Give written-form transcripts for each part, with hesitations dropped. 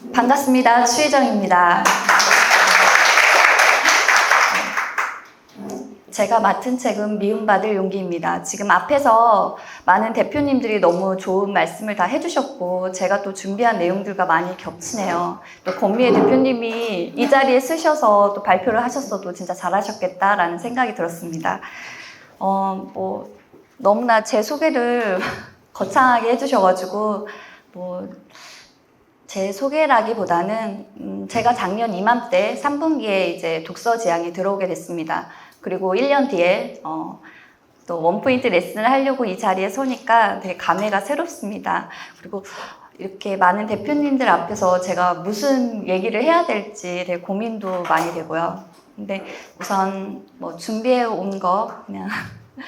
반갑습니다. 추혜정입니다. 제가 맡은 책은 미움받을 용기입니다. 지금 앞에서 많은 대표님들이 너무 좋은 말씀을 다 해주셨고 제가 또 준비한 내용들과 많이 겹치네요. 또 권미애 대표님이 이 자리에 쓰셔서 또 발표를 하셨어도 진짜 잘하셨겠다라는 생각이 들었습니다. 너무나 제 소개를 거창하게 해주셔가지고 제 소개라기보다는 제가 작년 이맘때 3분기에 이제 독서 지향이 들어오게 됐습니다. 그리고 1년 뒤에 또 원포인트 레슨을 하려고 이 자리에 서니까 되게 감회가 새롭습니다. 그리고 이렇게 많은 대표님들 앞에서 제가 무슨 얘기를 해야 될지 되게 고민도 많이 되고요. 근데 우선 준비해 온 거 그냥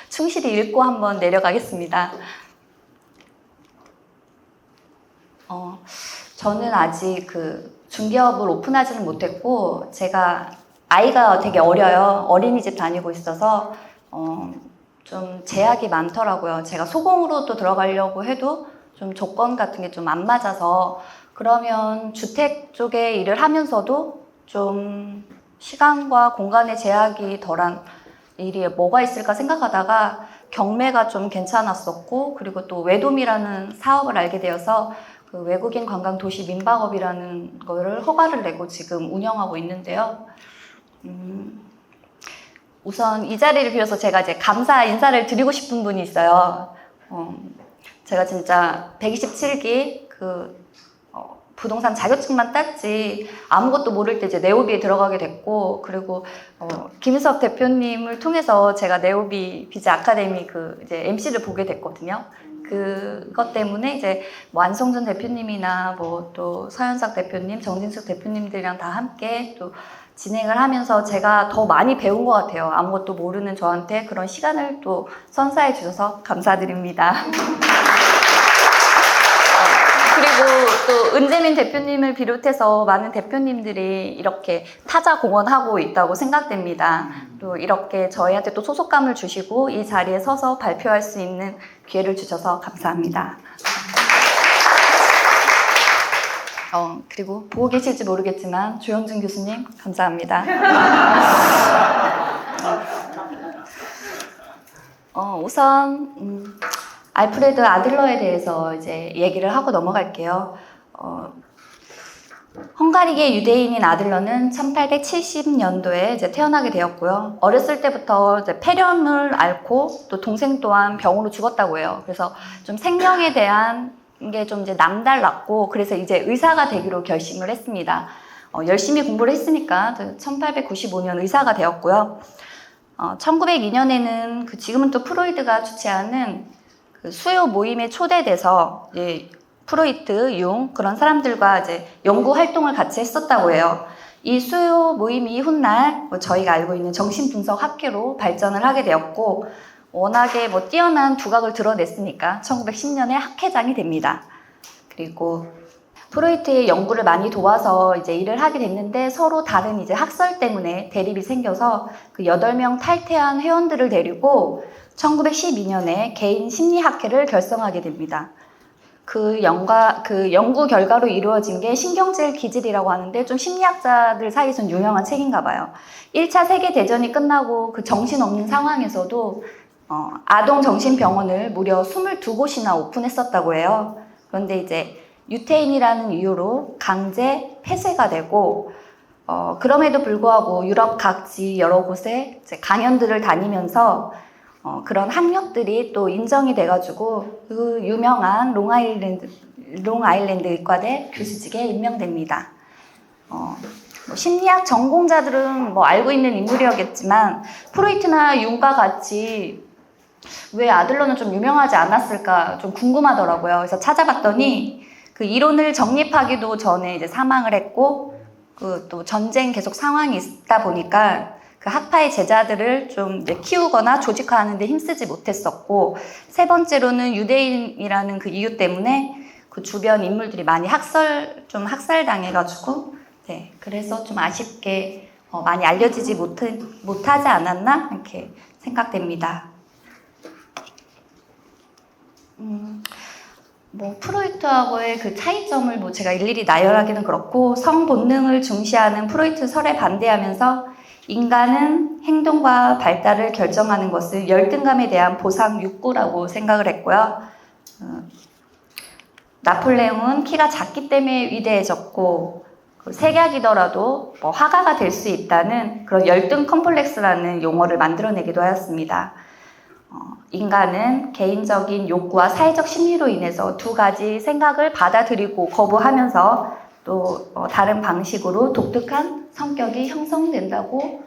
충실히 읽고 한번 내려가겠습니다. 저는 아직 중개업을 오픈하지는 못했고 제가 아이가 되게 어려요. 어린이집 다니고 있어서 좀 제약이 많더라고요. 제가 소공으로도 들어가려고 해도 좀 조건 같은 게 좀 안 맞아서 그러면 주택 쪽에 일을 하면서도 좀 시간과 공간의 제약이 덜한 일이 뭐가 있을까 생각하다가 경매가 좀 괜찮았었고 그리고 또 외돔이라는 사업을 알게 되어서 그 외국인 관광 도시 민박업이라는 거를 허가를 내고 지금 운영하고 있는데요. 우선 이 자리를 빌어서 제가 이제 감사 인사를 드리고 싶은 분이 있어요. 제가 진짜 127기 부동산 자격증만 땄지 아무것도 모를 때 이제 네오비에 들어가게 됐고 그리고 김수업 대표님을 통해서 제가 네오비 비즈 아카데미 이제 MC를 보게 됐거든요. 그것 때문에 이제 안성준 대표님이나 또 서현석 대표님, 정진숙 대표님들이랑 다 함께 또 진행을 하면서 제가 더 많이 배운 것 같아요. 아무것도 모르는 저한테 그런 시간을 또 선사해 주셔서 감사드립니다. 그리고 또 은재민 대표님을 비롯해서 많은 대표님들이 이렇게 타자 공헌하고 있다고 생각됩니다. 또 이렇게 저희한테 또 소속감을 주시고 이 자리에 서서 발표할 수 있는 기회를 주셔서 감사합니다. 그리고 보고 계실지 모르겠지만 조영준 교수님 감사합니다. 우선 알프레드 아들러에 대해서 이제 얘기를 하고 넘어갈게요. 헝가리계 유대인인 아들러는 1870년도에 이제 태어나게 되었고요. 어렸을 때부터 이제 폐렴을 앓고 또 동생 또한 병으로 죽었다고 해요. 그래서 좀 생명에 대한 게 좀 이제 남달랐고 그래서 이제 의사가 되기로 결심을 했습니다. 열심히 공부를 했으니까 1895년 의사가 되었고요. 1902년에는 지금은 또 프로이드가 주최하는 수요 모임에 초대돼서 프로이트, 융 그런 사람들과 이제 연구 활동을 같이 했었다고 해요. 이 수요 모임이 훗날 저희가 알고 있는 정신분석 학회로 발전을 하게 되었고 워낙에 뛰어난 두각을 드러냈으니까 1910년에 학회장이 됩니다. 그리고 프로이트의 연구를 많이 도와서 이제 일을 하게 됐는데 서로 다른 이제 학설 때문에 대립이 생겨서 8명 탈퇴한 회원들을 데리고 1912년에 개인 심리학회를 결성하게 됩니다. 그 연구 결과로 이루어진 게 신경질 기질이라고 하는데 좀 심리학자들 사이에서는 유명한 책인가 봐요. 1차 세계대전이 끝나고 그 정신없는 상황에서도 아동 정신병원을 무려 22곳이나 오픈했었다고 해요. 그런데 이제 유태인이라는 이유로 강제 폐쇄가 되고 그럼에도 불구하고 유럽 각지 여러 곳에 이제 강연들을 다니면서 그런 학력들이 또 인정이 돼가지고 그 유명한 롱아일랜드 의과대 교수직에 임명됩니다. 심리학 전공자들은 알고 있는 인물이었겠지만 프로이트나 융과 같이 왜 아들러는 좀 유명하지 않았을까 좀 궁금하더라고요. 그래서 찾아봤더니 그 이론을 정립하기도 전에 이제 사망을 했고 또 전쟁 계속 상황이 있다 보니까 그 학파의 제자들을 좀 키우거나 조직화하는 데 힘쓰지 못했었고 세 번째로는 유대인이라는 그 이유 때문에 그 주변 인물들이 많이 학살당해가지고 그래서 좀 아쉽게 많이 알려지지 못하지 않았나 이렇게 생각됩니다. 뭐 프로이트하고의 그 차이점을 뭐 제가 일일이 나열하기는 그렇고, 성 본능을 중시하는 프로이트 설에 반대하면서 인간은 행동과 발달을 결정하는 것을 열등감에 대한 보상 욕구라고 생각을 했고요. 나폴레옹은 키가 작기 때문에 위대해졌고, 색약이더라도 뭐 화가가 될 수 있다는 그런 열등 컴플렉스라는 용어를 만들어내기도 하였습니다. 인간은 개인적인 욕구와 사회적 심리로 인해서 두 가지 생각을 받아들이고 거부하면서 또 다른 방식으로 독특한 성격이 형성된다고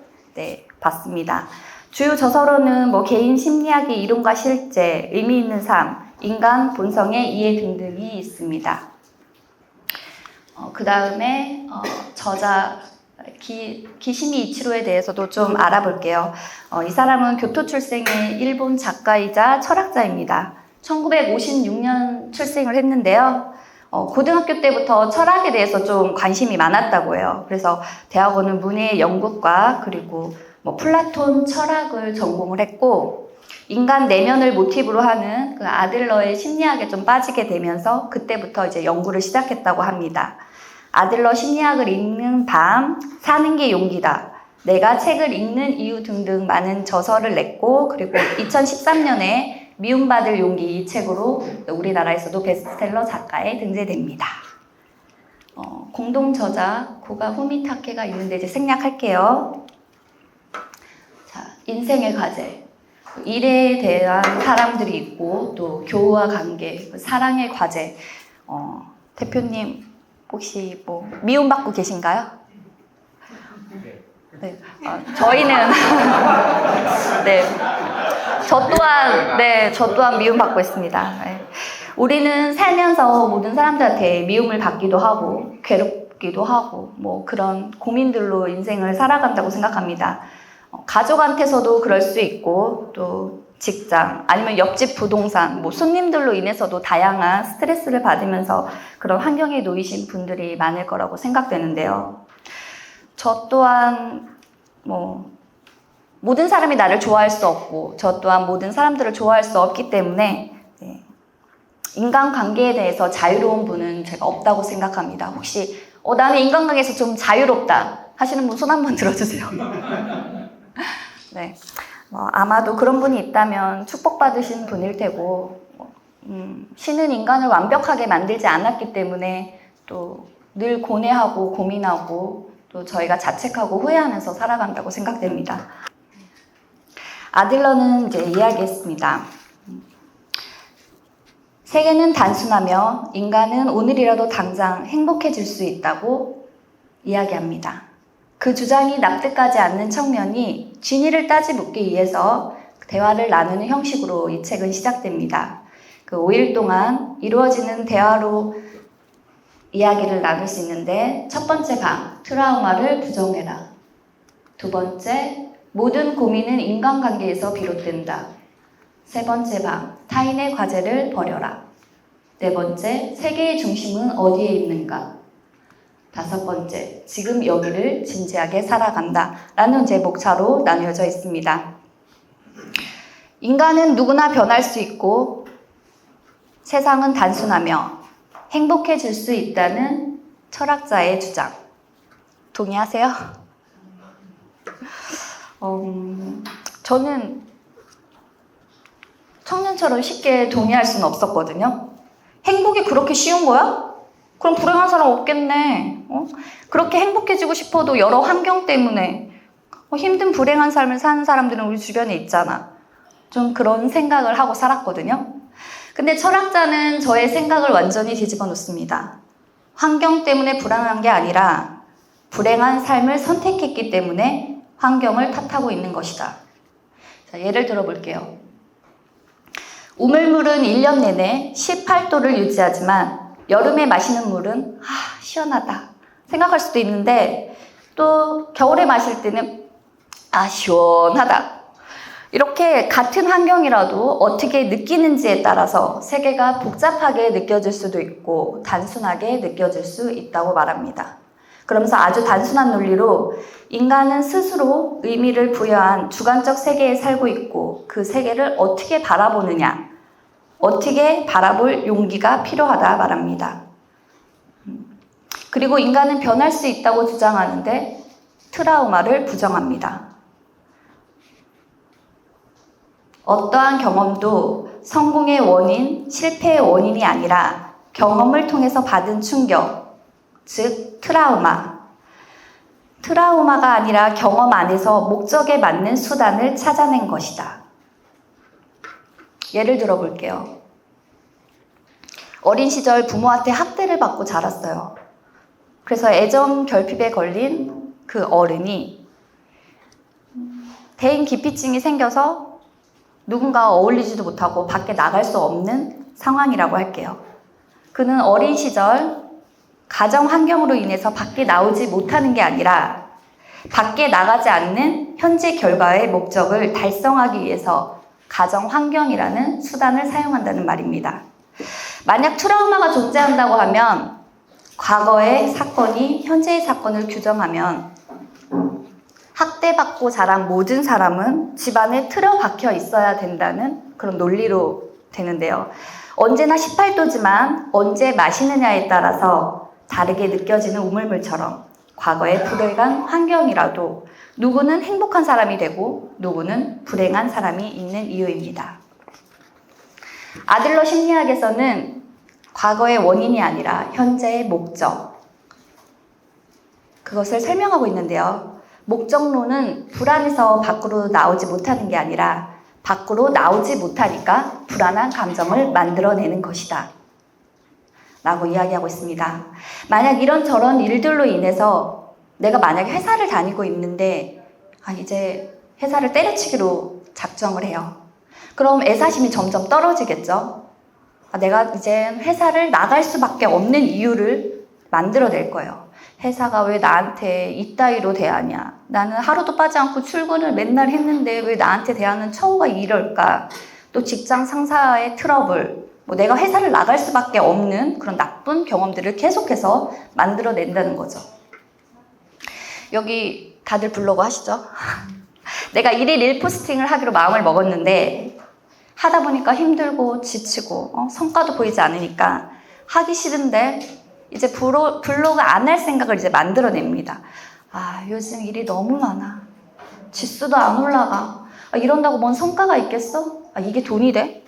봤습니다. 주요 저서로는 뭐 개인 심리학의 이론과 실제, 의미 있는 삶, 인간 본성의 이해 등등이 있습니다. 그 다음에 저자 기시미 이치로에 대해서도 좀 알아볼게요. 이 사람은 교토 출생의 일본 작가이자 철학자입니다. 1956년 출생을 했는데요. 고등학교 때부터 철학에 대해서 좀 관심이 많았다고 해요. 그래서 대학원은 문예 연극과 그리고 뭐 플라톤 철학을 전공을 했고, 인간 내면을 모티브로 하는 그 아들러의 심리학에 좀 빠지게 되면서 그때부터 이제 연구를 시작했다고 합니다. 아들러 심리학을 읽는 밤, 사는 게 용기다, 내가 책을 읽는 이유 등등 많은 저서를 냈고, 그리고 2013년에 미움받을 용기 이 책으로 우리나라에서도 베스트셀러 작가에 등재됩니다. 공동 저자 고가 후미타케가 있는데 이제 생략할게요. 자, 인생의 과제. 일에 대한 사람들이 있고, 또 교우와 관계, 사랑의 과제. 대표님 혹시 뭐 미움받고 계신가요? 네, 저희는 네, 저 또한 미움받고 있습니다. 네. 우리는 살면서 모든 사람들한테 미움을 받기도 하고 괴롭기도 하고 뭐 그런 고민들로 인생을 살아간다고 생각합니다. 가족한테서도 그럴 수 있고, 또 직장 아니면 옆집 부동산, 뭐 손님들로 인해서도 다양한 스트레스를 받으면서 그런 환경에 놓이신 분들이 많을 거라고 생각되는데요. 저 또한 뭐 모든 사람이 나를 좋아할 수 없고, 저 또한 모든 사람들을 좋아할 수 없기 때문에 인간관계에 대해서 자유로운 분은 제가 없다고 생각합니다. 혹시 나는 인간관계에서 좀 자유롭다 하시는 분 손 한번 들어주세요. 네, 아마도 그런 분이 있다면 축복받으신 분일 테고, 신은 인간을 완벽하게 만들지 않았기 때문에 또 늘 고뇌하고 고민하고 또 저희가 자책하고 후회하면서 살아간다고 생각됩니다. 아들러는 이제 이야기했습니다. 세계는 단순하며 인간은 오늘이라도 당장 행복해질 수 있다고 이야기합니다. 그 주장이 납득하지 않는 청년이 진위를 따지 묻기 위해서 대화를 나누는 형식으로 이 책은 시작됩니다. 그 5일 동안 이루어지는 대화로 이야기를 나눌 수 있는데, 첫 번째 방, 트라우마를 부정해라. 두 번째, 모든 고민은 인간관계에서 비롯된다. 세 번째 방, 타인의 과제를 버려라. 네 번째, 세계의 중심은 어디에 있는가. 다섯 번째, 지금 여기를 진지하게 살아간다 라는 제목차로 나뉘어져 있습니다. 인간은 누구나 변할 수 있고 세상은 단순하며 행복해질 수 있다는 철학자의 주장. 동의하세요? 저는 청년처럼 쉽게 동의할 수는 없었거든요. 행복이 그렇게 쉬운 거야? 그럼 불행한 사람 없겠네. 그렇게 행복해지고 싶어도 여러 환경 때문에 힘든 불행한 삶을 사는 사람들은 우리 주변에 있잖아. 좀 그런 생각을 하고 살았거든요. 근데 철학자는 저의 생각을 완전히 뒤집어 놓습니다. 환경 때문에 불안한 게 아니라 불행한 삶을 선택했기 때문에 환경을 탓하고 있는 것이다. 자, 예를 들어 볼게요. 우물물은 1년 내내 18도를 유지하지만 여름에 마시는 물은 시원하다 생각할 수도 있는데, 또 겨울에 마실 때는 시원하다. 이렇게 같은 환경이라도 어떻게 느끼는지에 따라서 세계가 복잡하게 느껴질 수도 있고 단순하게 느껴질 수 있다고 말합니다. 그러면서 아주 단순한 논리로 인간은 스스로 의미를 부여한 주관적 세계에 살고 있고, 그 세계를 어떻게 바라보느냐, 어떻게 바라볼 용기가 필요하다 말합니다. 그리고 인간은 변할 수 있다고 주장하는데 트라우마를 부정합니다. 어떠한 경험도 성공의 원인, 실패의 원인이 아니라 경험을 통해서 받은 충격, 즉 트라우마가 아니라 경험 안에서 목적에 맞는 수단을 찾아낸 것이다. 예를 들어 볼게요. 어린 시절 부모한테 학대를 받고 자랐어요. 그래서 애정 결핍에 걸린 그 어른이 대인 기피증이 생겨서 누군가와 어울리지도 못하고 밖에 나갈 수 없는 상황이라고 할게요. 그는 어린 시절 가정 환경으로 인해서 밖에 나오지 못하는 게 아니라 밖에 나가지 않는 현재 결과의 목적을 달성하기 위해서 가정 환경이라는 수단을 사용한다는 말입니다. 만약 트라우마가 존재한다고 하면 과거의 사건이 현재의 사건을 규정하면 학대받고 자란 모든 사람은 집안에 틀어박혀 있어야 된다는 그런 논리로 되는데요. 언제나 18도지만 언제 마시느냐에 따라서 다르게 느껴지는 우물물처럼 과거의 불행한 환경이라도 누구는 행복한 사람이 되고 누구는 불행한 사람이 있는 이유입니다. 아들러 심리학에서는 과거의 원인이 아니라 현재의 목적, 그것을 설명하고 있는데요. 목적론은 불안해서 밖으로 나오지 못하는 게 아니라 밖으로 나오지 못하니까 불안한 감정을 만들어내는 것이다 라고 이야기하고 있습니다. 만약 이런저런 일들로 인해서 내가 만약에 회사를 다니고 있는데 이제 회사를 때려치기로 작정을 해요. 그럼 애사심이 점점 떨어지겠죠. 내가 이제 회사를 나갈 수밖에 없는 이유를 만들어낼 거예요. 회사가 왜 나한테 이따위로 대하냐. 나는 하루도 빠지 않고 출근을 맨날 했는데 왜 나한테 대하는 처우가 이럴까. 또 직장 상사의 트러블, 내가 회사를 나갈 수밖에 없는 그런 나쁜 경험들을 계속해서 만들어낸다는 거죠. 여기 다들 블로그 하시죠? 내가 1일 1포스팅을 하기로 마음을 먹었는데 하다 보니까 힘들고 지치고 성과도 보이지 않으니까 하기 싫은데 이제 블로그 안 할 생각을 이제 만들어냅니다. 요즘 일이 너무 많아. 지수도 안 올라가. 이런다고 뭔 성과가 있겠어? 이게 돈이 돼?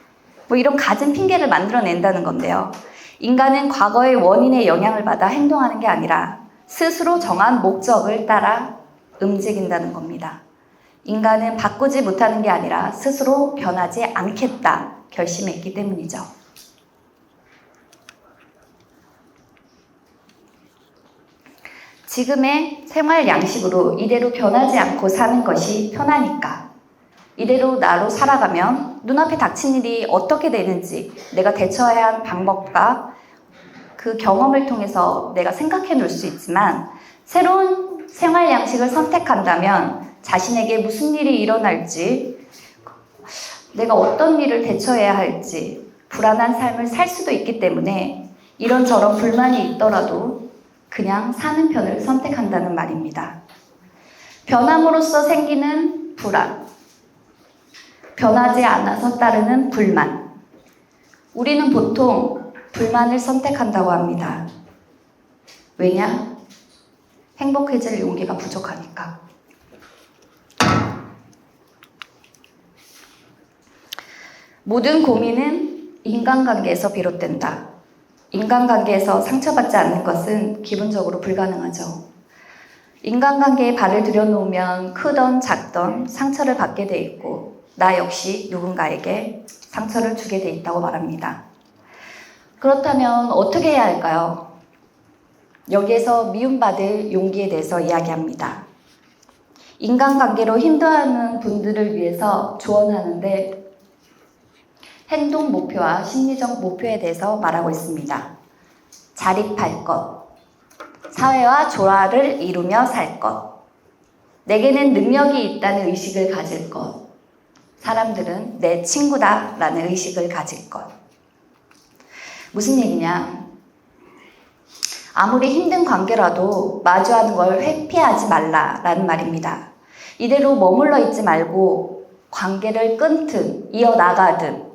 이런 갖은 핑계를 만들어낸다는 건데요. 인간은 과거의 원인에 영향을 받아 행동하는 게 아니라 스스로 정한 목적을 따라 움직인다는 겁니다. 인간은 바꾸지 못하는 게 아니라 스스로 변하지 않겠다 결심했기 때문이죠. 지금의 생활 양식으로 이대로 변하지 않고 사는 것이 편하니까 이대로 나로 살아가면 눈앞에 닥친 일이 어떻게 되는지 내가 대처해야 하는 방법과 그 경험을 통해서 내가 생각해 놓을 수 있지만 새로운 생활 양식을 선택한다면 자신에게 무슨 일이 일어날지 내가 어떤 일을 대처해야 할지 불안한 삶을 살 수도 있기 때문에 이런저런 불만이 있더라도 그냥 사는 편을 선택한다는 말입니다. 변함으로써 생기는 불안, 변하지 않아서 따르는 불만. 우리는 보통 불만을 선택한다고 합니다. 왜냐? 행복해질 용기가 부족하니까. 모든 고민은 인간관계에서 비롯된다. 인간관계에서 상처받지 않는 것은 기본적으로 불가능하죠. 인간관계에 발을 들여놓으면 크던 작던 상처를 받게 돼 있고 나 역시 누군가에게 상처를 주게 돼 있다고 말합니다. 그렇다면 어떻게 해야 할까요? 여기에서 미움받을 용기에 대해서 이야기합니다. 인간관계로 힘들어하는 분들을 위해서 조언하는데 행동 목표와 심리적 목표에 대해서 말하고 있습니다. 자립할 것, 사회와 조화를 이루며 살 것, 내게는 능력이 있다는 의식을 가질 것, 사람들은 내 친구다라는 의식을 가질 것. 무슨 얘기냐? 아무리 힘든 관계라도 마주하는 걸 회피하지 말라라는 말입니다. 이대로 머물러 있지 말고 관계를 끊든 이어나가든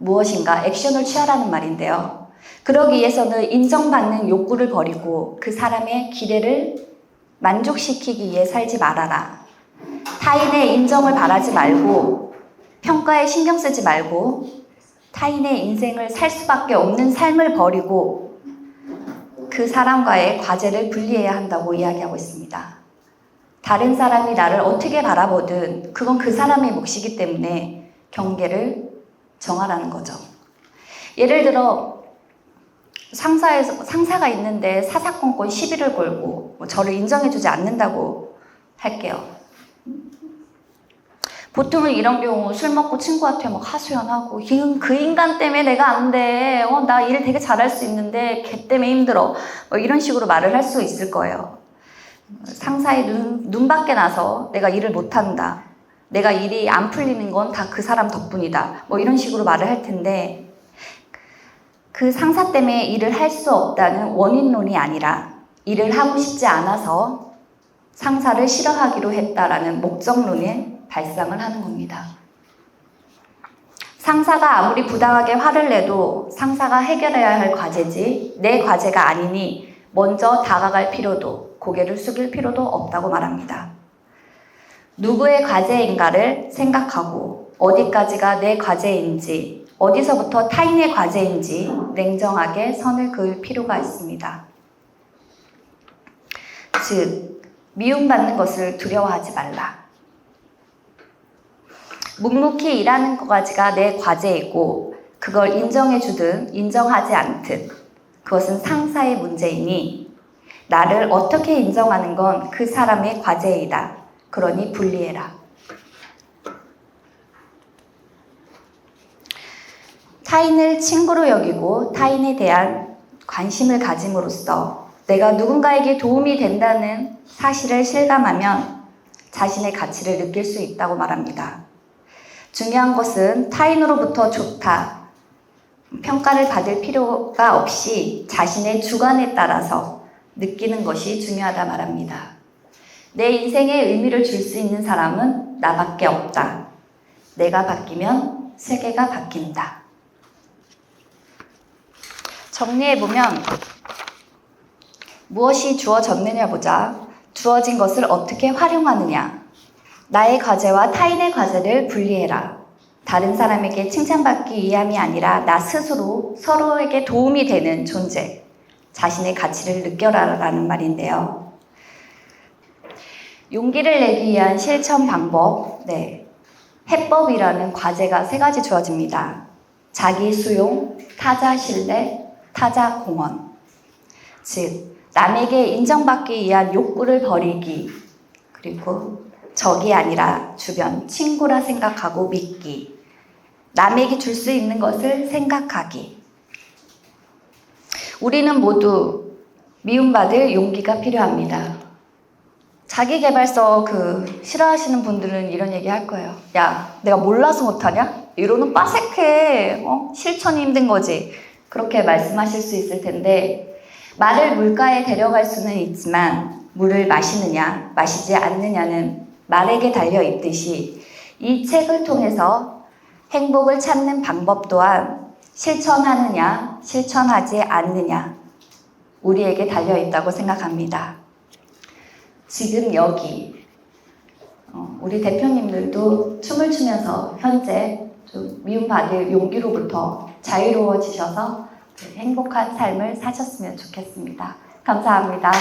무엇인가 액션을 취하라는 말인데요. 그러기 위해서는 인정받는 욕구를 버리고 그 사람의 기대를 만족시키기 위해 살지 말아라. 타인의 인정을 바라지 말고 평가에 신경 쓰지 말고 타인의 인생을 살 수밖에 없는 삶을 버리고 그 사람과의 과제를 분리해야 한다고 이야기하고 있습니다. 다른 사람이 나를 어떻게 바라보든 그건 그 사람의 몫이기 때문에 경계를 정하라는 거죠. 예를 들어 상사가 있는데 사사건건 시비를 걸고 저를 인정해주지 않는다고 할게요. 보통은 이런 경우 술 먹고 친구한테 막 하소연하고 그 인간 때문에 내가 안 돼. 나 일 되게 잘할 수 있는데 걔 때문에 힘들어. 이런 식으로 말을 할 수 있을 거예요. 상사의 눈 밖에 나서 내가 일을 못한다. 내가 일이 안 풀리는 건 다 그 사람 덕분이다. 이런 식으로 말을 할 텐데 그 상사 때문에 일을 할 수 없다는 원인론이 아니라 일을 하고 싶지 않아서 상사를 싫어하기로 했다라는 목적론에 발상을 하는 겁니다. 상사가 아무리 부당하게 화를 내도 상사가 해결해야 할 과제지 내 과제가 아니니 먼저 다가갈 필요도 고개를 숙일 필요도 없다고 말합니다. 누구의 과제인가를 생각하고 어디까지가 내 과제인지 어디서부터 타인의 과제인지 냉정하게 선을 그을 필요가 있습니다. 즉, 미움받는 것을 두려워하지 말라. 묵묵히 일하는 것까지가 내 과제이고 그걸 인정해주든 인정하지 않든 그것은 상사의 문제이니 나를 어떻게 인정하는 건 그 사람의 과제이다. 그러니 분리해라. 타인을 친구로 여기고 타인에 대한 관심을 가짐으로써 내가 누군가에게 도움이 된다는 사실을 실감하면 자신의 가치를 느낄 수 있다고 말합니다. 중요한 것은 타인으로부터 좋다, 평가를 받을 필요가 없이 자신의 주관에 따라서 느끼는 것이 중요하다 말합니다. 내 인생에 의미를 줄 수 있는 사람은 나밖에 없다. 내가 바뀌면 세계가 바뀐다. 정리해보면 무엇이 주어졌느냐 보자. 주어진 것을 어떻게 활용하느냐. 나의 과제와 타인의 과제를 분리해라. 다른 사람에게 칭찬받기 위함이 아니라 나 스스로 서로에게 도움이 되는 존재, 자신의 가치를 느껴라라는 말인데요. 용기를 내기 위한 실천 방법, 해법이라는 과제가 3가지 주어집니다. 자기 수용, 타자 신뢰, 타자 공헌. 즉, 남에게 인정받기 위한 욕구를 버리기, 그리고 적이 아니라 주변 친구라 생각하고 믿기, 남에게 줄 수 있는 것을 생각하기. 우리는 모두 미움받을 용기가 필요합니다. 자기계발서 싫어하시는 분들은 이런 얘기 할 거예요. 야, 내가 몰라서 못하냐? 이러는 빠색해. 실천이 힘든 거지. 그렇게 말씀하실 수 있을 텐데 말을 물가에 데려갈 수는 있지만 물을 마시느냐 마시지 않느냐는 말에게 달려있듯이 이 책을 통해서 행복을 찾는 방법 또한 실천하느냐 실천하지 않느냐 우리에게 달려있다고 생각합니다. 지금 여기 우리 대표님들도 춤을 추면서 현재 좀 미움받을 용기로부터 자유로워지셔서 행복한 삶을 사셨으면 좋겠습니다. 감사합니다.